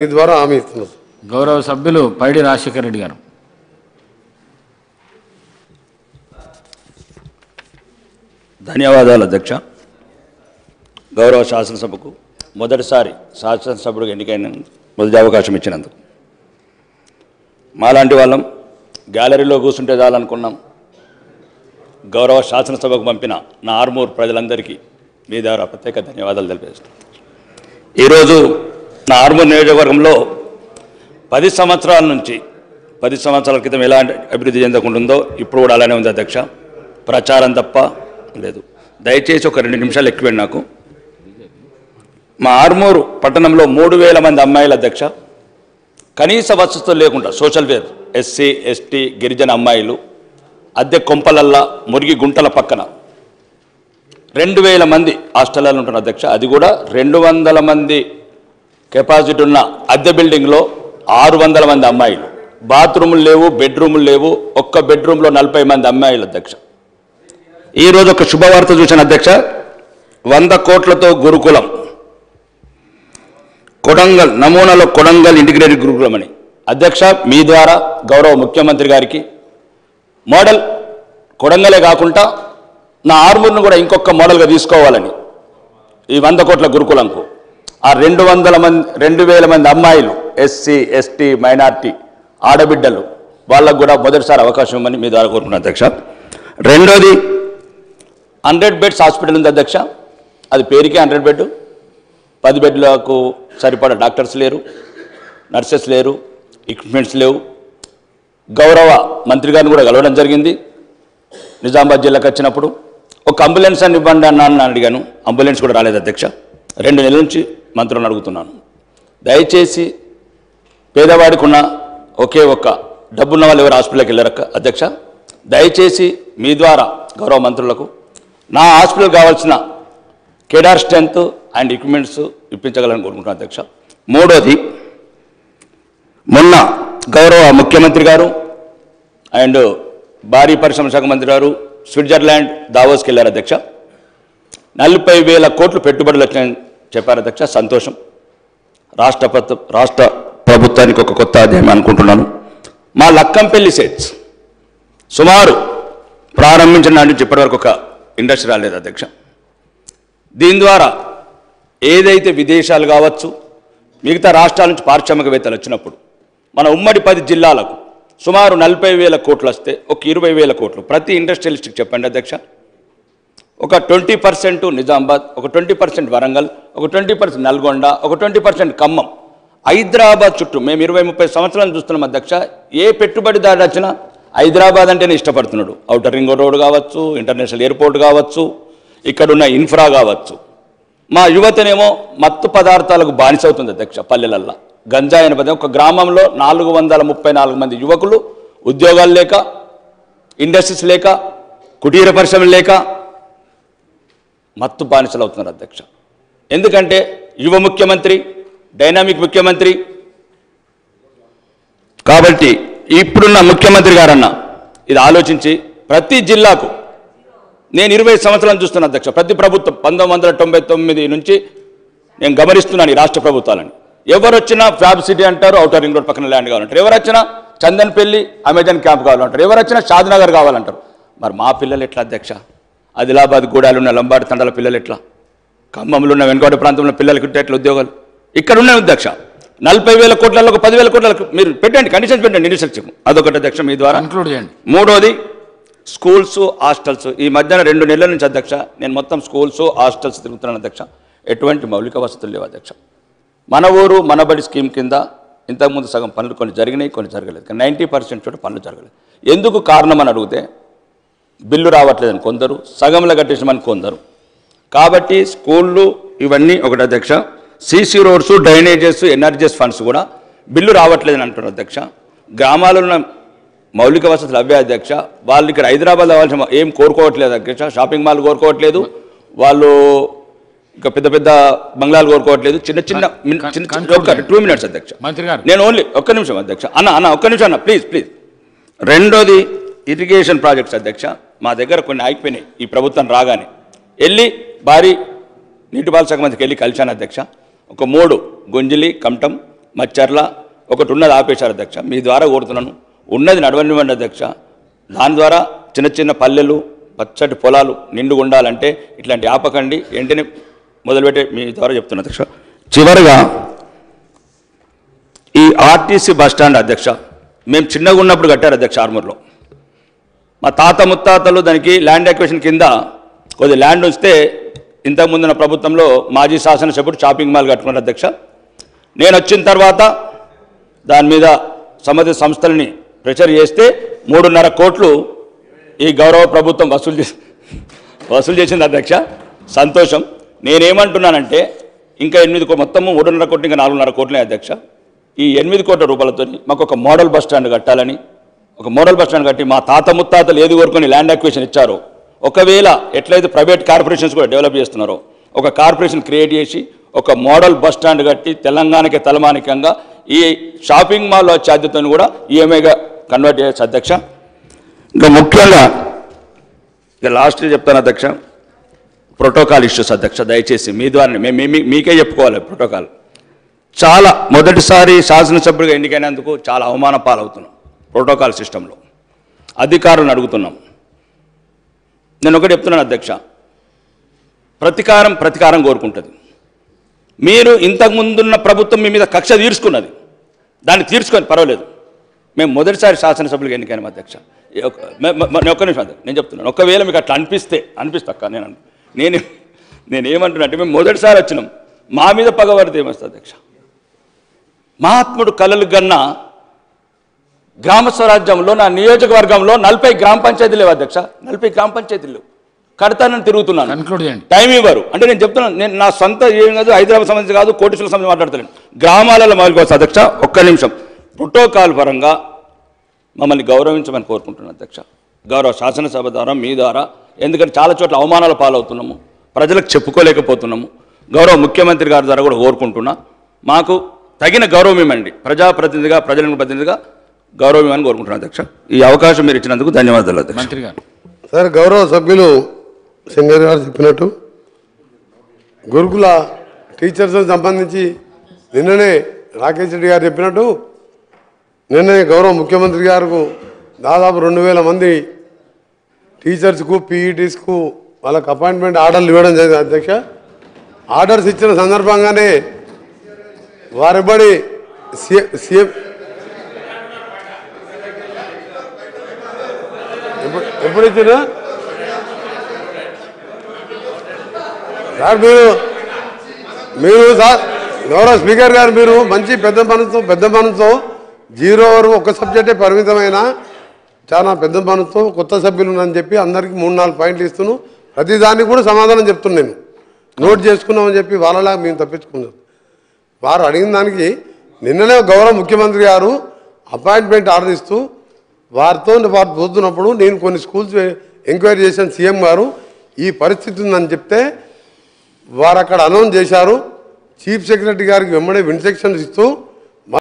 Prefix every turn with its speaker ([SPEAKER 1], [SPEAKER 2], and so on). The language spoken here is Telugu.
[SPEAKER 1] ద్వారా హామీ ఇస్తున్నారు.
[SPEAKER 2] గౌరవ సభ్యులు పైడి రాజశేఖర రెడ్డి గారు.
[SPEAKER 3] ధన్యవాదాలు అధ్యక్ష. గౌరవ శాసనసభకు మొదటిసారి శాసనసభ్యుడిగా ఎన్నికైన మొదటి అవకాశం ఇచ్చినందుకు మాలాంటి వాళ్ళం గ్యాలరీలో కూర్చుంటే చాలనుకున్నాం. గౌరవ శాసనసభకు పంపిన నా ఆర్మూర్ ప్రజలందరికీ మీ ద్వారా ప్రత్యేక ధన్యవాదాలు తెలియజేస్తాను. ఈరోజు నా ఆర్మూర్ నియోజకవర్గంలో 10 సంవత్సరాల నుంచి 10 సంవత్సరాల క్రితం ఎలాంటి అభివృద్ధి చెందకుంటుందో ఇప్పుడు కూడా అలానే ఉంది అధ్యక్ష. ప్రచారం తప్ప లేదు. దయచేసి ఒక 2 నిమిషాలు ఎక్కువండి నాకు. మా ఆర్మూరు పట్టణంలో 3000 మంది అమ్మాయిల అధ్యక్ష కనీస వసతులు లేకుండా సోషల్ వేర్ ఎస్సీ ఎస్టీ గిరిజన అమ్మాయిలు అద్దె కొంపలల్లా మురిగి గుంటల పక్కన 2000 మంది హాస్టల్లో ఉంటున్నారు అధ్యక్ష. అది కూడా 200 మంది కెపాసిటీ ఉన్న అద్దె బిల్డింగ్లో 600 మంది అమ్మాయిలు. బాత్రూములు లేవు, బెడ్రూములు లేవు. ఒక్క బెడ్రూమ్లో 40 మంది అమ్మాయిలు అధ్యక్ష. ఈరోజు ఒక శుభవార్త చూశాను అధ్యక్ష. 100 కోట్లతో గురుకులం కొడంగల్ నమూనాలో కొడంగల్ ఇంటిగ్రేటెడ్ గురుకులం అని అధ్యక్ష మీ ద్వారా గౌరవ ముఖ్యమంత్రి గారికి మోడల్ కొడంగలే కాకుండా నా ఆర్మూర్ను కూడా ఇంకొక మోడల్గా తీసుకోవాలని ఈ 100 కోట్ల గురుకులంకు ఆ 200 మంది అమ్మాయిలు ఎస్సీ ఎస్టీ మైనార్టీ ఆడబిడ్డలు వాళ్ళకు కూడా మొదటిసారి అవకాశం ఇవ్వమని మీ ద్వారా కోరుకున్నాను అధ్యక్ష. రెండోది 100 బెడ్స్ హాస్పిటల్ ఉంది అధ్యక్ష. అది పేరుకే 100 బెడ్. 10 బెడ్లకు సరిపడా డాక్టర్స్ లేరు, నర్సెస్ లేరు, ఎక్విప్మెంట్స్ లేవు. గౌరవ మంత్రి గారిని కూడా కలవడం జరిగింది. నిజామాబాద్ జిల్లాకు వచ్చినప్పుడు ఒక అంబులెన్స్ అని ఇవ్వండి అన్నాను అడిగాను. అంబులెన్స్ కూడా రాలేదు అధ్యక్ష. 2 నెలల నుంచి మంత్రులను అడుగుతున్నాను. దయచేసి పేదవాడికి ఉన్న ఒకే ఒక్క డబ్బున్న వాళ్ళు ఎవరు హాస్పిటల్కి వెళ్ళారు అధ్యక్ష. దయచేసి మీ ద్వారా గౌరవ మంత్రులకు నా హాస్పిటల్ కావాల్సిన కేడార్ స్ట్రెంత్ అండ్ ఎక్విప్మెంట్స్ ఇప్పించగలని కోరుకుంటున్నాను అధ్యక్ష. మూడోది మొన్న గౌరవ ముఖ్యమంత్రి గారు అండ్ భారీ పరిశ్రమ శాఖ మంత్రి గారు స్విట్జర్లాండ్ దావోస్కి వెళ్ళారు అధ్యక్ష. 40,000 కోట్లు పెట్టుబడులు వచ్చాయని చెప్పారు అధ్యక్ష. సంతోషం. రాష్ట్ర ప్రభుత్వానికి ఒక కొత్త అధ్యాయం అనుకుంటున్నాను. మా లక్కంపల్లి సెట్స్ సుమారు ప్రారంభించిన నాటి నుంచి ఇప్పటివరకు ఒక ఇండస్ట్రీ రాలేదు అధ్యక్ష. దీని ద్వారా ఏదైతే విదేశాలు కావచ్చు మిగతా రాష్ట్రాల నుంచి పారిశ్రామికవేత్తలు వచ్చినప్పుడు మన ఉమ్మడి 10 జిల్లాలకు సుమారు 40,000 కోట్లు వస్తే ఒక 20,000 కోట్లు ప్రతి ఇండస్ట్రియలిస్ట్కి చెప్పండి అధ్యక్ష. ఒక 20% నిజామాబాద్, ఒక 20% వరంగల్, ఒక 20% నల్గొండ, ఒక 20% ఖమ్మం. హైదరాబాద్ చుట్టూ మేము 20-30 సంవత్సరాలు చూస్తున్నాం అధ్యక్ష. ఏ పెట్టుబడిదారు వచ్చినా హైదరాబాద్ అంటేనే ఇష్టపడుతున్నాడు. ఔటర్ రింగ్ రోడ్ కావచ్చు, ఇంటర్నేషనల్ ఎయిర్పోర్ట్ కావచ్చు, ఇక్కడున్న ఇన్ఫ్రా కావచ్చు. మా యువతనేమో మత్తు పదార్థాలకు బానిసవుతుంది అధ్యక్ష. పల్లెలల్లా గంజాయి అనే పదం. ఒక గ్రామంలో 434 మంది యువకులు ఉద్యోగాలు లేక, ఇండస్ట్రీస్ లేక, కుటీర పరిశ్రమలు లేక మత్తు బానిసలు అవుతున్నారు అధ్యక్ష. ఎందుకంటే యువ ముఖ్యమంత్రి, డైనామిక్ ముఖ్యమంత్రి. కాబట్టి ఇప్పుడున్న ముఖ్యమంత్రి గారన్న ఇది ఆలోచించి ప్రతి జిల్లాకు నేను 20 సంవత్సరాలు చూస్తున్నా అధ్యక్ష. ప్రతి ప్రభుత్వం 1999 నుంచి నేను గమనిస్తున్నాను ఈ రాష్ట్ర ప్రభుత్వాలని. ఎవరు వచ్చినా ఫ్యాబ్ సిటీ అంటారు, ఔటర్ రింగ్ రోడ్ పక్కన ల్యాండ్ కావాలంటారు. ఎవరు వచ్చినా చందన్పల్లి అమెజాన్ క్యాంప్ కావాలంటారు. ఎవరు వచ్చినా షాద్నగర్ కావాలంటారు. మరి మా పిల్లలు ఎట్లా అధ్యక్ష? ఆదిలాబాద్ గూడాలు ఉన్న లంబాడి తండాల పిల్లలు ఎట్లా? ఖమ్మంలో ఉన్న వెనుకబడి ప్రాంతంలో పిల్లలకి ఎట్లా ఉద్యోగాలు? ఇక్కడ ఉన్నాయి అధ్యక్ష. 40,000 కోట్లలో ఒక 10,000 కోట్లకు మీరు పెట్టండి, కండిషన్స్ పెట్టండి ఇన్వెస్టింగ్. అదొకటి అధ్యక్ష మీ ద్వారా
[SPEAKER 2] ఇంక్లూడ్ చేయండి.
[SPEAKER 3] మూడోది స్కూల్స్, హాస్టల్స్. ఈ మధ్యన 2 నెలల నుంచి అధ్యక్ష నేను మొత్తం స్కూల్స్, హాస్టల్స్ తిరుగుతున్నాను అధ్యక్ష. ఎటువంటి మౌలిక వసతులు లేవు అధ్యక్ష. మన ఊరు మనబడి స్కీమ్ కింద ఇంతకుముందు సగం పనులు కొన్ని జరిగినాయి, కొన్ని జరగలేదు. 90% చోట పనులు జరగలేదు. ఎందుకు కారణం అని అడిగితే బిల్లు రావట్లేదని కొందరు, సగంలో కట్టేసామని కొందరు. కాబట్టి స్కూళ్ళు ఇవన్నీ ఒకటి అధ్యక్ష. CC roads, drainages, NREGS funds కూడా బిల్లు రావట్లేదని అంటున్నారు అధ్యక్ష. గ్రామాల్లో ఉన్న మౌలిక వసతులు అవే అధ్యక్ష. వాళ్ళు ఇక్కడ హైదరాబాద్ అవ్వాల్సిన ఏం కోరుకోవట్లేదు అధ్యక్ష. షాపింగ్ మాల్ కోరుకోవట్లేదు, వాళ్ళు ఇంకా పెద్ద పెద్ద బంగ్లాలు కోరుకోవట్లేదు. చిన్న 2 మినిట్స్ అధ్యక్ష. నేను ఓన్లీ ఒక్క నిమిషం అధ్యక్ష. ఒక్క నిమిషం అన్న ప్లీజ్. రెండోది ఇరిగేషన్ ప్రాజెక్ట్స్ అధ్యక్ష. మా దగ్గర కొన్ని ఆగిపోయినాయి. ఈ ప్రభుత్వం రాగానే వెళ్ళి భారీ నీటిపారుదల శాఖ మంత్రికి వెళ్ళి కలిశాను అధ్యక్ష. ఒక 3 గుంజిలి, కమటం, మచ్చర్ల ఒకటి ఉన్నది ఆపేశారు అధ్యక్ష. మీ ద్వారా కోరుతున్నాను, ఉన్నది నడవనివ్వండి అధ్యక్ష. దాని ద్వారా చిన్న చిన్న పల్లెలు పచ్చటి పొలాలు నిండుగా ఉండాలంటే ఇట్లాంటి ఆపకండి, వెంటనే మొదలుపెట్టే మీ ద్వారా చెప్తున్నా అధ్యక్ష. చివరిగా ఈ ఆర్టీసీ బస్టాండ్ అధ్యక్ష మేము చిన్నగా ఉన్నప్పుడు కట్టారు అధ్యక్ష. ఆర్మూర్లో మా తాత ముత్తాతలు దానికి ల్యాండ్ అక్విజిషన్ కింద కొద్ది ల్యాండ్ ఉంచితే ఇంతకుముందున్న ప్రభుత్వంలో మాజీ శాసనసభ్యుడు షాపింగ్ మాల్ కట్టుకున్నారు అధ్యక్ష. నేను వచ్చిన తర్వాత దాని మీద సంబంధిత సంస్థలని ప్రెషర్ చేస్తే 3.5 కోట్లు ఈ గౌరవ ప్రభుత్వం వసూలు చేసింది అధ్యక్ష. సంతోషం. నేనేమంటున్నానంటే ఇంకా 8 మొత్తము 3.5 కోట్లు ఇంకా 4.5 కోట్లే అధ్యక్ష. ఈ 8 కోట్ల రూపాయలతో మాకు ఒక మోడల్ బస్ స్టాండ్ కట్టాలని, ఒక మోడల్ బస్ స్టాండ్ కట్టి మా తాత ముత్తాతలు ఏది కోరుకొని ల్యాండ్ అక్విజిషన్ ఇచ్చారో, ఒకవేళ ఎట్లయితే ప్రైవేట్ కార్పొరేషన్స్ కూడా డెవలప్ చేస్తున్నారో ఒక కార్పొరేషన్ క్రియేట్ చేసి ఒక మోడల్ బస్ స్టాండ్ కట్టి తెలంగాణకి తలమానికంగా ఈ షాపింగ్ మాల్ ఛార్జీతో కూడా ఈఎంఐగా కన్వర్ట్ చేయొచ్చు అధ్యక్ష. ఇంకా ముఖ్యంగా ఇక లాస్ట్ చెప్తాను అధ్యక్ష, ప్రోటోకాల్ ఇష్యూస్ అధ్యక్ష. దయచేసి మీ ద్వారా మీకే చెప్పుకోవాలి. ప్రోటోకాల్ చాలా మొదటిసారి శాసనసభ్యుడిగా ఎన్నికైనందుకు చాలా అవమాన పాలవుతున్నాం. ప్రోటోకాల్ సిస్టంలో అధికారులను అడుగుతున్నాం. నేను ఒకటి చెప్తున్నాను అధ్యక్ష, ప్రతీకారం కోరుకుంటుంది. మీరు ఇంతకుముందున్న ప్రభుత్వం మీ మీద కక్ష తీర్చుకున్నది, దాన్ని తీర్చుకొని పర్వాలేదు. మేము మొదటిసారి శాసనసభ్యులుగా ఎన్నికైనాం అధ్యక్ష. ఒక్క నిమిషం అధ్యక్ష, నేను చెప్తున్నాను. ఒకవేళ మీకు అట్లా అనిపిస్తా అక్క, నేనేమంటున్నా అంటే మేము మొదటిసారి వచ్చినాం, మా మీద పగబడితే ఏమొస్తుంది అధ్యక్ష? మహాత్ముడు కలలు గన్నా గ్రామ స్వరాజ్యంలో నా నియోజకవర్గంలో 40 గ్రామ పంచాయతీలు లేవు అధ్యక్ష. 40 గ్రామ పంచాయతీలు కడతానని తిరుగుతున్నాను, టైం ఇవ్వరు. అంటే నేను చెప్తున్నాను, నేను నా సొంత ఏం కాదు, హైదరాబాద్ సంబంధించి కాదు, కోటేశ్వర సంబంధించి మాట్లాడతాను. గ్రామాలలో మొదలుకోవచ్చు అధ్యక్ష. ఒక్క నిమిషం. ప్రోటోకాల్ పరంగా మమ్మల్ని గౌరవించమని కోరుకుంటున్నాను అధ్యక్ష, గౌరవ శాసనసభ ద్వారా మీ ద్వారా. ఎందుకంటే చాలా చోట్ల అవమానాల పాలవుతున్నాము, ప్రజలకు చెప్పుకోలేకపోతున్నాము. గౌరవ ముఖ్యమంత్రి గారి ద్వారా కూడా కోరుకుంటున్నా, మాకు తగిన గౌరవం ఇవ్వండి. ప్రజాప్రతినిధిగా, ప్రజల ప్రతినిధిగా గౌరవం ఇవ్వని కోరుకుంటున్నాను అధ్యక్ష. ఈ అవకాశం మీరు ఇచ్చినందుకు ధన్యవాదాలు అధ్యక్ష.
[SPEAKER 2] మంత్రి గారు.
[SPEAKER 1] సార్, గౌరవ సభ్యులు సింగర్ గారు చెప్పినట్టు గురుకుల టీచర్స్కి సంబంధించి నిన్ననే రాకేష్ రెడ్డి గారు చెప్పినట్టు నిన్ననే గౌరవ ముఖ్యమంత్రి గారికి దాదాపు 2000 మంది టీచర్స్కు, పీఈటీస్కు వాళ్ళకు అపాయింట్మెంట్ ఆర్డర్లు ఇవ్వడం జరిగింది అధ్యక్ష. ఆర్డర్స్ ఇచ్చిన సందర్భంగానే వారెబ్బడి సీఎం ఎప్పుడు ఇచ్చినా సార్ మీరు సార్ గౌరవ స్పీకర్ గారు మీరు మంచి పెద్ద మనసుతో 0 వరకు ఒక సబ్జెక్టే పరిమితమైన చాలా పెద్ద మనసుతో కొత్త సభ్యులు అని చెప్పి అందరికీ 3-4 పాయింట్లు ఇస్తున్నాను. ప్రతిదానికి కూడా సమాధానం చెప్తున్నాను. నేను నోట్ చేసుకున్నామని చెప్పి వాళ్ళలాగా మేము తప్పించుకున్నాం. వారు అడిగిన దానికి నిన్ననే గౌరవ ముఖ్యమంత్రి గారు అపాయింట్మెంట్ ఆర్డర్ ఇస్తూ వారితో వారు పోతున్నప్పుడు నేను కొన్ని స్కూల్స్ ఎంక్వైరీ చేశాను. సీఎం గారు ఈ పరిస్థితి ఉందని చెప్తే వారు అక్కడ అనౌన్స్ చేశారు. చీఫ్ సెక్రటరీ గారికి వెంబడే ఇన్స్ట్రక్షన్స్ ఇస్తూ